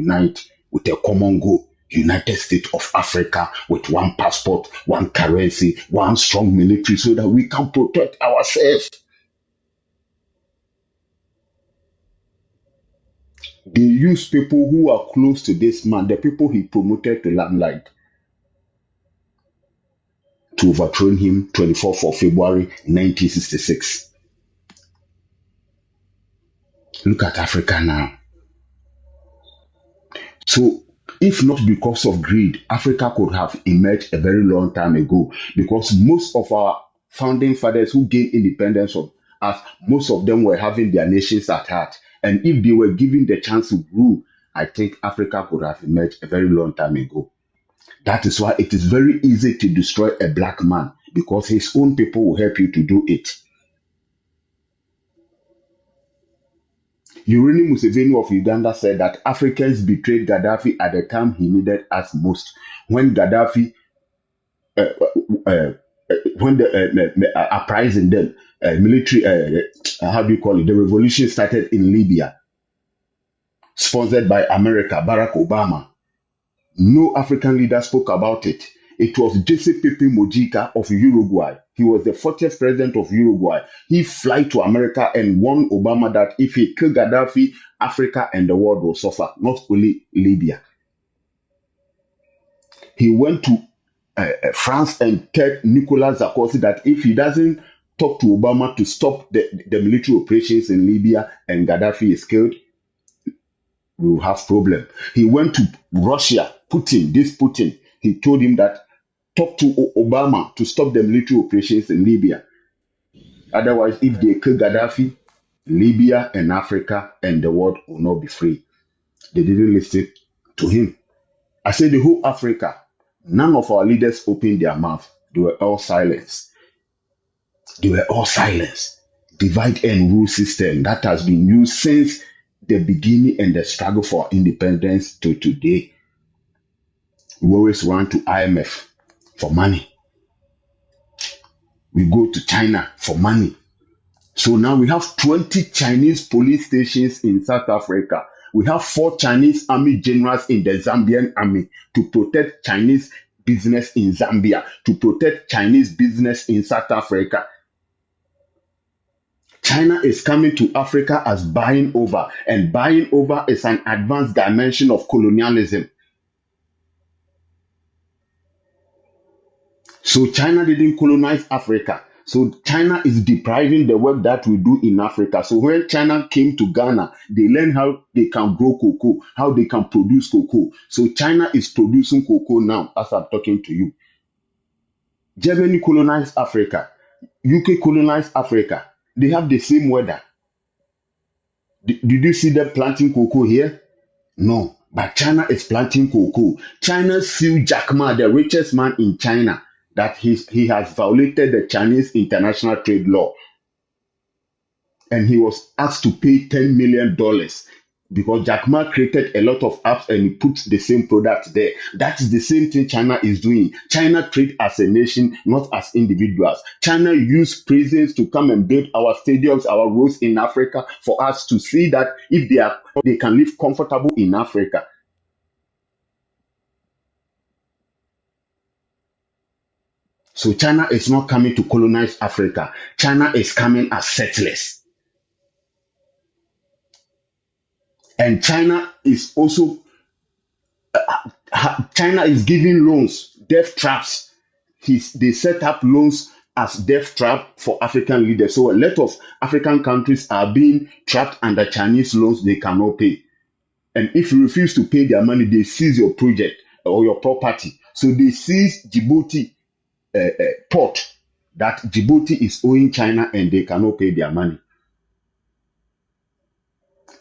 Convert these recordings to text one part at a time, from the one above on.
unite with a common goal. United States of Africa with one passport, one currency, one strong military so that we can protect ourselves. They use people who are close to this man, the people he promoted to limelight, to overthrow him 24th of February 1966. Look at Africa now. So, if not because of greed, Africa could have emerged a very long time ago, because most of our founding fathers who gained independence from us, most of them were having their nations at heart. And if they were given the chance to rule, I think Africa could have emerged a very long time ago. That is why it is very easy to destroy a black man, because his own people will help you to do it. Yoweri Museveni of Uganda said that Africans betrayed Gaddafi at the time he needed us most. When Gaddafi, when the uprising, the military, how do you call it, the revolution started in Libya, sponsored by America, Barack Obama. No African leader spoke about it. It was Jesse Pepe Mujica of Uruguay. He was the 40th president of Uruguay. He flew to America and warned Obama that if he killed Gaddafi, Africa and the world will suffer, not only Libya. He went to France and told Nicolas Sarkozy that if he doesn't talk to Obama to stop the military operations in Libya and Gaddafi is killed, we will have problem. He went to Russia, Putin. He told him that talk to Obama to stop the military operations in Libya. Otherwise, if they kill Gaddafi, Libya and Africa and the world will not be free. They didn't listen to him. I said the whole Africa, none of our leaders opened their mouth. They were all silenced. Divide and rule system that has been used since the beginning and the struggle for independence to today. We always run to IMF for money. We go to China for money. So now we have 20 Chinese police stations in South Africa. We have 4 Chinese army generals in the Zambian army to protect Chinese business in Zambia, to protect Chinese business in South Africa. China is coming to Africa as buying over, and buying over is an advanced dimension of colonialism. So China didn't colonize Africa. So China is depriving the work that we do in Africa. So when China came to Ghana, they learned how they can grow cocoa, how they can produce cocoa. So China is producing cocoa now as I'm talking to you. Germany colonized Africa. UK colonized Africa. They have the same weather. Did you see them planting cocoa here? No. But China is planting cocoa. China sued Jack Ma, the richest man in China, that he has violated the Chinese international trade law. And he was asked to pay $10 million because Jack Ma created a lot of apps and he puts the same product there. That is the same thing China is doing. China trade as a nation, not as individuals. China use prisons to come and build our stadiums, our roads in Africa for us to see that if they can live comfortable in Africa. So China is not coming to colonize Africa. China is coming as settlers. And China is also, China is giving loans, death traps. They set up loans as death trap for African leaders. So a lot of African countries are being trapped under Chinese loans they cannot pay. And if you refuse to pay their money, they seize your project or your property. So they seize Djibouti port that Djibouti is owing China and they cannot pay their money.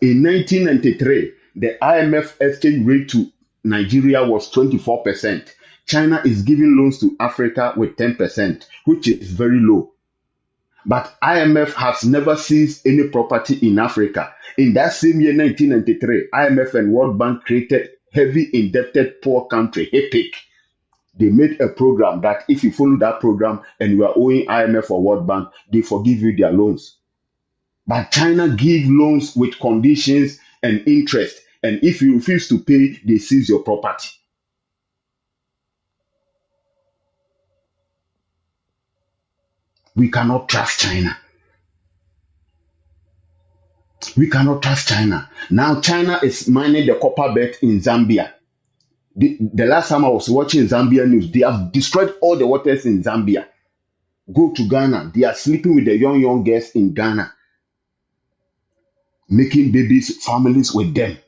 In 1993, the IMF exchange rate to Nigeria was 24%. China is giving loans to Africa with 10%, which is very low. But IMF has never seized any property in Africa. In that same year, 1993, IMF and World Bank created heavy indebted poor country, HEPIC. They made a program that if you follow that program and you are owing IMF or World Bank, they forgive you their loans. But China gives loans with conditions and interest, And if you refuse to pay, they seize your property. We cannot trust China. We cannot trust China. Now China is mining the copper belt in Zambia. The last time I was watching Zambia news, they have destroyed all the waters in Zambia. Go to Ghana. They are sleeping with the young girls in Ghana, making babies, families with them.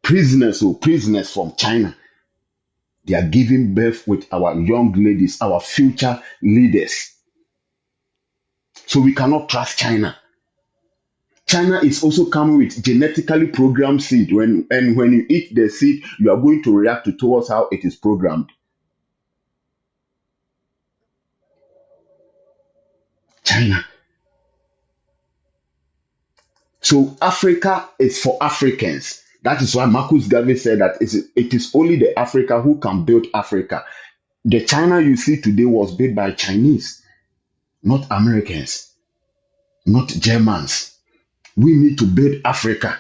Prisoners from China. They are giving birth with our young ladies, our future leaders. So we cannot trust China. China is also coming with genetically programmed seed. When you eat the seed, you are going to react towards how it is programmed. China. So Africa is for Africans. That is why Marcus Garvey said that it is only the Africa who can build Africa. The China you see today was built by Chinese, not Americans, not Germans. We need to build Africa.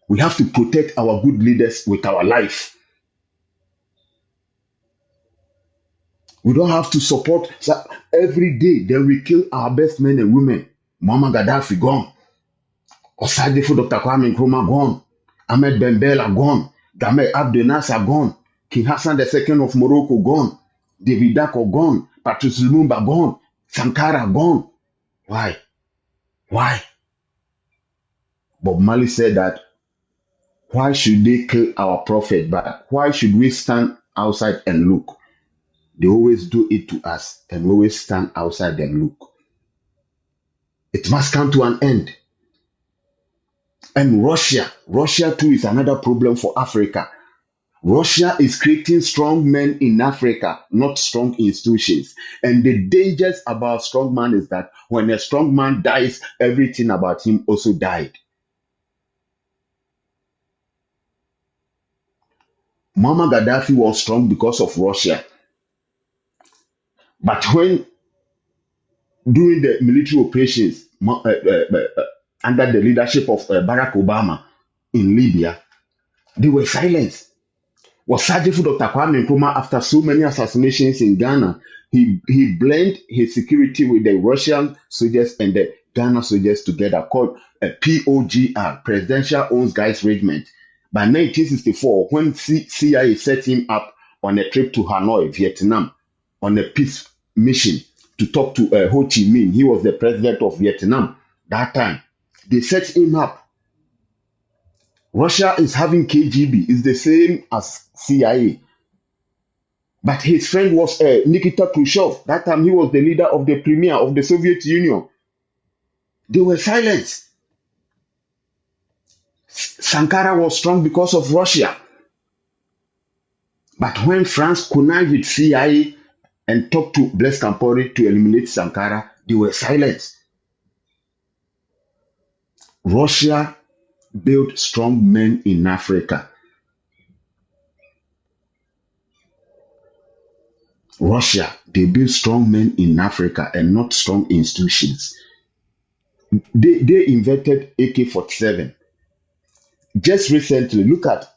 We have to protect our good leaders with our life. We don't have to support. So every day, then we kill our best men and women. Muammar Gaddafi gone. Osadefo Dr. Kwame Nkrumah gone. Ahmed Ben Bella gone. Gamal Abdel Nasser gone. King Hassan II of Morocco gone. David Dako gone. Patrice Lumumba gone. Sankara gone. Why? Bob Marley said that, why should they kill our prophet? But why should we stand outside and look? They always do it to us, and we always stand outside and look. It must come to an end. And Russia too is another problem for Africa. Russia is creating strong men in Africa, not strong institutions. And the dangers about strong man is that when a strong man dies, everything about him also died. Muammar Gaddafi was strong because of Russia. But when during the military operations under the leadership of Barack Obama in Libya, they were silenced. Was Sadefo Dr. Kwame Nkrumah, after so many assassinations in Ghana, he blended his security with the Russian soldiers and the Ghana soldiers together, called a POGR, Presidential Owned Guys Regiment. By 1964, when CIA set him up on a trip to Hanoi, Vietnam, on a peace mission to talk to Ho Chi Minh, he was the president of Vietnam that time. They set him up. Russia is having KGB. It's the same as CIA. But his friend was Nikita Khrushchev. That time he was the leader of the premier of the Soviet Union. They were silenced. Sankara was strong because of Russia. But when France connived with CIA and talked to Blaise Compaoré to eliminate Sankara, they were silenced. Russia built strong men in Africa. Russia, they build strong men in Africa and not strong institutions. They invented AK-47. Just recently, look at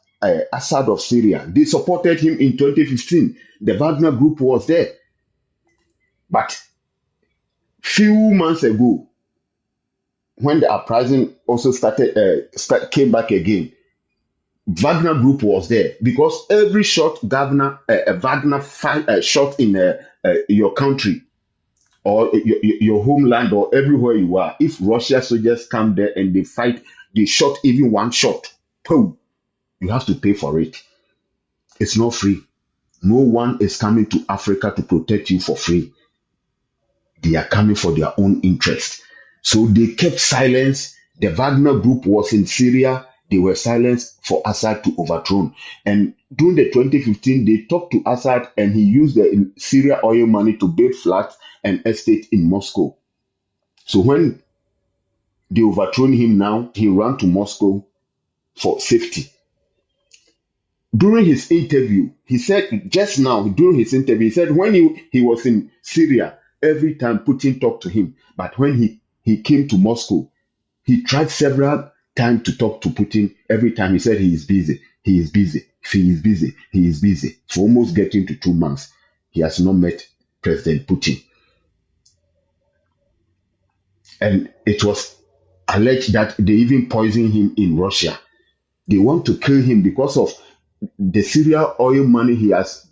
Assad of Syria. They supported him in 2015. The Wagner group was there. But few months ago, when the uprising also came back again, Wagner group was there, because every shot Wagner shot in your country or your homeland or everywhere you are, if Russia soldiers come there and they fight, they shot even one shot, boom, you have to pay for it. It's not free. No one is coming to Africa to protect you for free. They are coming for their own interest. So they kept silence. The Wagner group was in Syria. They were silenced for Assad to overthrow. And during the 2015, they talked to Assad and he used the Syria oil money to build flats and estate in Moscow. So when they overthrown him now, he ran to Moscow for safety. During his interview, he said, just now, during his interview, he said when he was in Syria, every time Putin talked to him. But when he came to Moscow, he tried several time to talk to Putin. Every time he said he is busy, he is busy, he is busy, he is busy. For almost getting to 2 months, he has not met President Putin. And it was alleged that they even poisoned him in Russia. They want to kill him because of the Syria oil money he has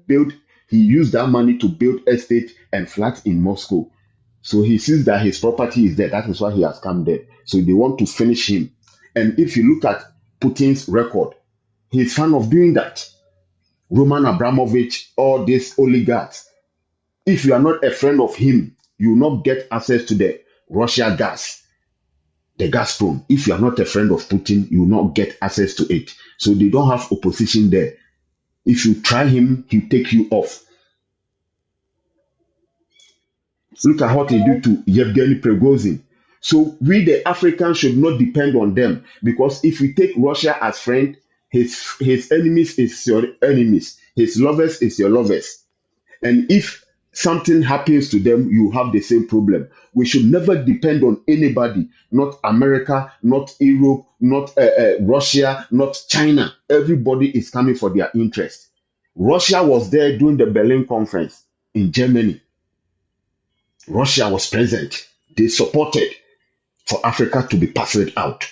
built. He used that money to build estate and flats in Moscow. So he sees that his property is there. That is why he has come there. So they want to finish him. And if you look at Putin's record, he's fan of doing that. Roman Abramovich, all these oligarchs. If you are not a friend of him, you will not get access to the Russia gas, the Gazprom. If you are not a friend of Putin, you will not get access to it. So they don't have opposition there. If you try him, he'll take you off. Look at what he did to Yevgeny Prigozhin. So we, the Africans, should not depend on them, because if we take Russia as friend, his enemies is your enemies. His lovers is your lovers. And if something happens to them, you have the same problem. We should never depend on anybody, not America, not Europe, not Russia, not China. Everybody is coming for their interest. Russia was there during the Berlin Conference in Germany. Russia was present. They supported for Africa to be passed out.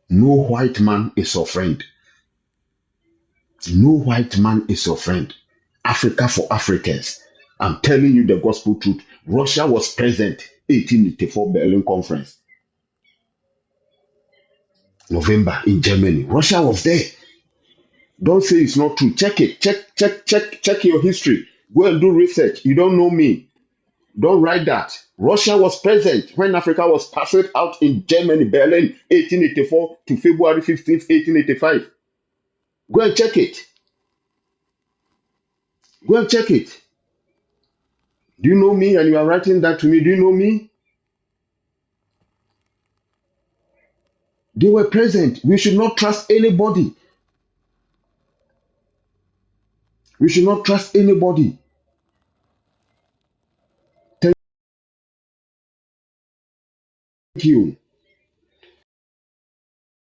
No white man is your friend. No white man is your friend. Africa for Africans. I'm telling you the gospel truth. Russia was present 1884 Berlin Conference. November in Germany. Russia was there. Don't say it's not true. Check it. Check your history. Go and do research. You don't know me. Don't write that. Russia was present when Africa was passed out in Germany, Berlin, 1884 to February 15th, 1885. Go and check it. Go and check it. Do you know me and you are writing that to me? Do you know me? They were present. We should not trust anybody. We should not trust anybody. Thank you.